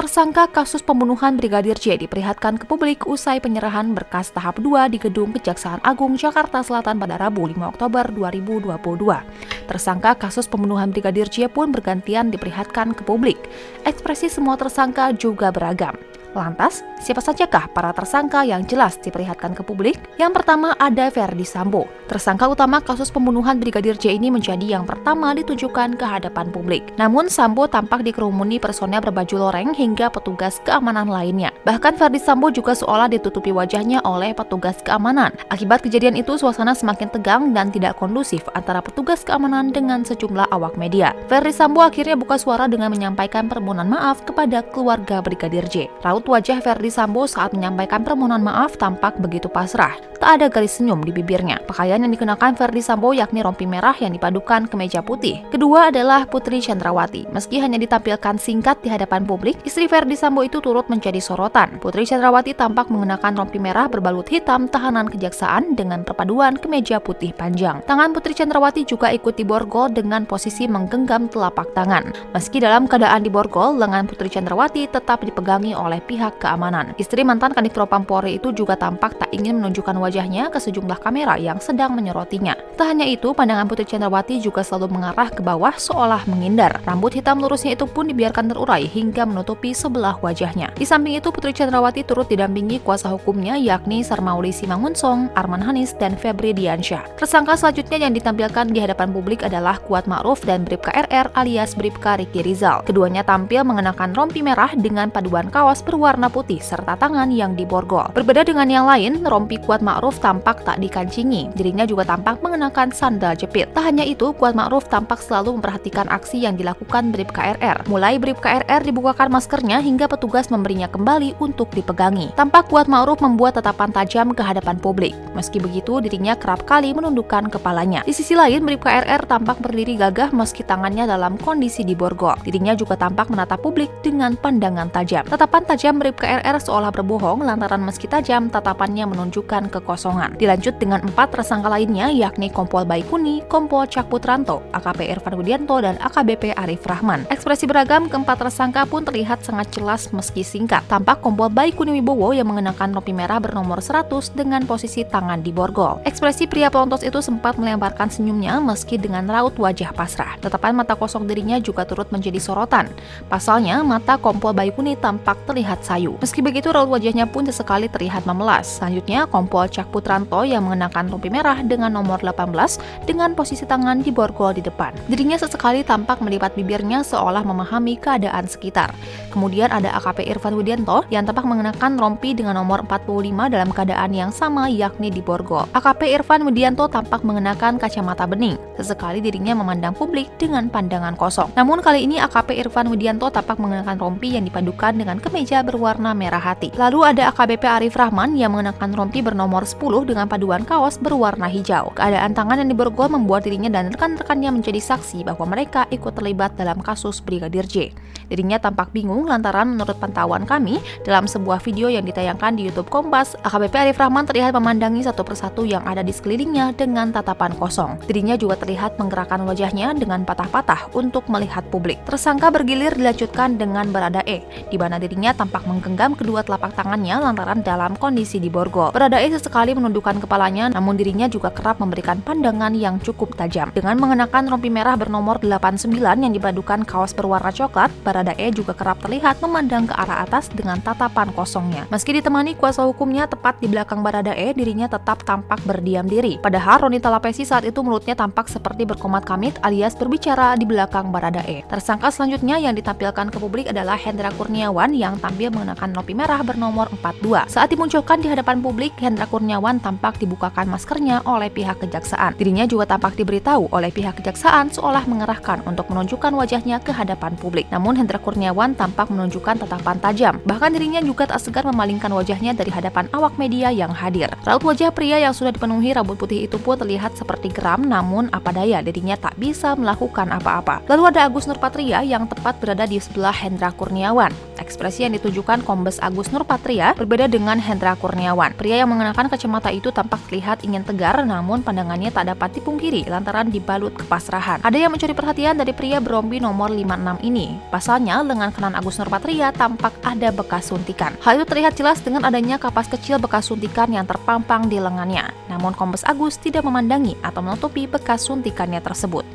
Tersangka kasus pembunuhan Brigadir J diperlihatkan ke publik usai penyerahan berkas tahap 2 di Gedung Kejaksaan Agung Jakarta Selatan pada Rabu 5 Oktober 2022. Tersangka kasus pembunuhan Brigadir J pun bergantian diperlihatkan ke publik. Ekspresi semua tersangka juga beragam. Lantas, siapa sajakah para tersangka yang jelas diperlihatkan ke publik? Yang pertama ada Ferdy Sambo. Tersangka utama kasus pembunuhan Brigadir J ini menjadi yang pertama ditunjukkan ke hadapan publik. Namun Sambo tampak dikerumuni personel berbaju loreng hingga petugas keamanan lainnya. Bahkan Ferdy Sambo juga seolah ditutupi wajahnya oleh petugas keamanan. Akibat kejadian itu, suasana semakin tegang dan tidak kondusif antara petugas keamanan dengan sejumlah awak media. Ferdy Sambo akhirnya buka suara dengan menyampaikan permohonan maaf kepada keluarga Brigadir J. Raut wajah Ferdy Sambo saat menyampaikan permohonan maaf tampak begitu pasrah. Tak ada garis senyum di bibirnya. Pakaian yang dikenakan Ferdy Sambo yakni rompi merah yang dipadukan kemeja putih. Kedua adalah Putri Chandrawati. Meski hanya ditampilkan singkat di hadapan publik, istri Ferdy Sambo itu turut menjadi sorotan. Putri Chandrawati tampak mengenakan rompi merah berbalut hitam tahanan kejaksaan dengan perpaduan kemeja putih panjang. Tangan Putri Chandrawati juga ikut diborgol dengan posisi menggenggam telapak tangan. Meski dalam keadaan diborgol, lengan Putri Chandrawati tetap dipegangi oleh pihak keamanan. Istri mantan Kadif Propam Polri itu juga tampak tak ingin menunjukkan wajahnya ke sejumlah kamera yang sedang menyerotinya. Tak hanya itu, pandangan Putri Chandrawati juga selalu mengarah ke bawah seolah menghindar. Rambut hitam lurusnya itu pun dibiarkan terurai hingga menutupi sebelah wajahnya. Di samping itu, Putri Chandrawati turut didampingi kuasa hukumnya yakni Sarmauli Simangunsong, Arman Hanis, dan Febri Diansyah. Tersangka selanjutnya yang ditampilkan di hadapan publik adalah Kuat Ma'ruf dan Bribka RR alias Bribka Riki Rizal. Keduanya tampil mengenakan rompi merah dengan paduan kaos berwarna putih serta tangan yang diborgol. Berbeda dengan yang lain, rompi Kuat Ma'ruf tampak tak dikancingi. Dirinya juga tampak mengenakan sandal jepit. Tak hanya itu, Kuat Ma'ruf tampak selalu memperhatikan aksi yang dilakukan Bribka RR. Mulai Bribka RR dibukakan maskernya hingga petugas memberinya kembali untuk dipegangi. Tampak Kuat Ma'ruf membuat tatapan tajam ke hadapan publik. Meski begitu, dirinya kerap kali menundukkan kepalanya. Di sisi lain, Bribka RR tampak berdiri gagah meski tangannya dalam kondisi diborgol. Dirinya juga tampak menatap publik dengan pandangan tajam. Tatapan tajam Bribka RR seolah berbohong lantaran meski tajam, tatapannya menunjukkan kekosongan. Dilanjut dengan 4 tersangka lainnya yakni Kompol Baikuni, Kompol Cak Putranto, AKP Irfan Widianto, dan AKBP Arif Rahman. Ekspresi beragam keempat tersangka pun terlihat sangat jelas meski singkat. Tampak Kompol Baikuni Wibowo yang mengenakan rompi merah bernomor 100 dengan posisi tangan diborgol. Ekspresi pria pelontos itu sempat melemparkan senyumnya meski dengan raut wajah pasrah. Tatapan mata kosong dirinya juga turut menjadi sorotan. Pasalnya, mata Kompol Baikuni tampak terlihat sayu. Meski begitu, raut wajahnya pun sesekali terlihat memelas. Selanjutnya, Kompol Cak Putranto yang mengenakan rompi merah dengan nomor 18 dengan posisi tangan diborgol di depan. Dirinya sesekali tampak melipat bibirnya seolah memahami keadaan sekitar. Kemudian ada AKP Irfan Widianto yang tampak mengenakan rompi dengan nomor 45 dalam keadaan yang sama yakni diborgol. AKP Irfan Widianto tampak mengenakan kacamata bening. Sesekali dirinya memandang publik dengan pandangan kosong. Namun kali ini AKP Irfan Widianto tampak mengenakan rompi yang dipadukan dengan kemeja berwarna merah hati. Lalu ada AKBP Arif Rahman yang mengenakan rompi bernomor 10 dengan paduan kaos berwarna hijau. Keadaan tangan yang diborgol membuat dirinya dan rekan-rekannya menjadi saksi bahwa mereka ikut terlibat dalam kasus Brigadir J. Dirinya tampak bingung lantaran menurut pantauan kami dalam sebuah video yang ditayangkan di YouTube Kompas, AKBP Arif Rahman terlihat memandangi satu persatu yang ada di sekelilingnya dengan tatapan kosong. Dirinya juga terlihat menggerakkan wajahnya dengan patah-patah untuk melihat publik. Tersangka bergilir dilanjutkan dengan Baradae, di mana dirinya tampak menggenggam kedua telapak tangannya lantaran dalam kondisi diborgol. Baradae sesekali menundukkan kepalanya, namun dirinya juga kerap memberikan pandangan yang cukup tajam. Dengan mengenakan rompi merah bernomor 89 yang dipadukan kaos berwarna coklat, Baradae juga kerap terlihat memandang ke arah atas dengan tatapan kosongnya. Meski ditemani kuasa hukumnya tepat di belakang Baradae, dirinya tetap tampak berdiam diri. Padahal Roni Talapesi saat itu mulutnya tampak seperti berkomat-kamit alias berbicara di belakang Baradae. Tersangka selanjutnya yang ditampilkan ke publik adalah Hendra Kurniawan yang tampil mengenakan rompi merah bernomor 42. Saat dimunculkan di hadapan publik, Hendra Kurniawan tampak dibukakan maskernya oleh pihak kejaksaan. Dirinya juga tampak diberitahu oleh pihak kejaksaan seolah mengerahkan untuk menunjukkan wajahnya ke hadapan publik. Namun Hendra Kurniawan tampak menunjukkan tatapan tajam. Bahkan dirinya juga tak segan memalingkan wajahnya dari hadapan awak media yang hadir. Raut wajah pria yang sudah dipenuhi rambut putih itu pun terlihat seperti geram, namun apa daya dirinya tak bisa melakukan apa-apa. Lalu ada Agus Nurpatria yang tepat berada di sebelah Hendra Kurniawan. Ekspresi yang ditunjukkan Kombes Agus Nurpatria berbeda dengan Hendra Kurniawan. Pria yang mengenakan kacamata itu tampak terlihat ingin tegar, namun pandangannya tak dapat dipungkiri lantaran dibalut kepasrahan. Ada yang mencuri perhatian dari pria berrompi nomor 56 ini. Pasalnya, lengan kanan Agus Nurpatria tampak ada bekas suntikan. Hal itu terlihat jelas dengan adanya kapas kecil bekas suntikan yang terpampang di lengannya. Namun Kombes Agus tidak memandangi atau menutupi bekas suntikannya tersebut.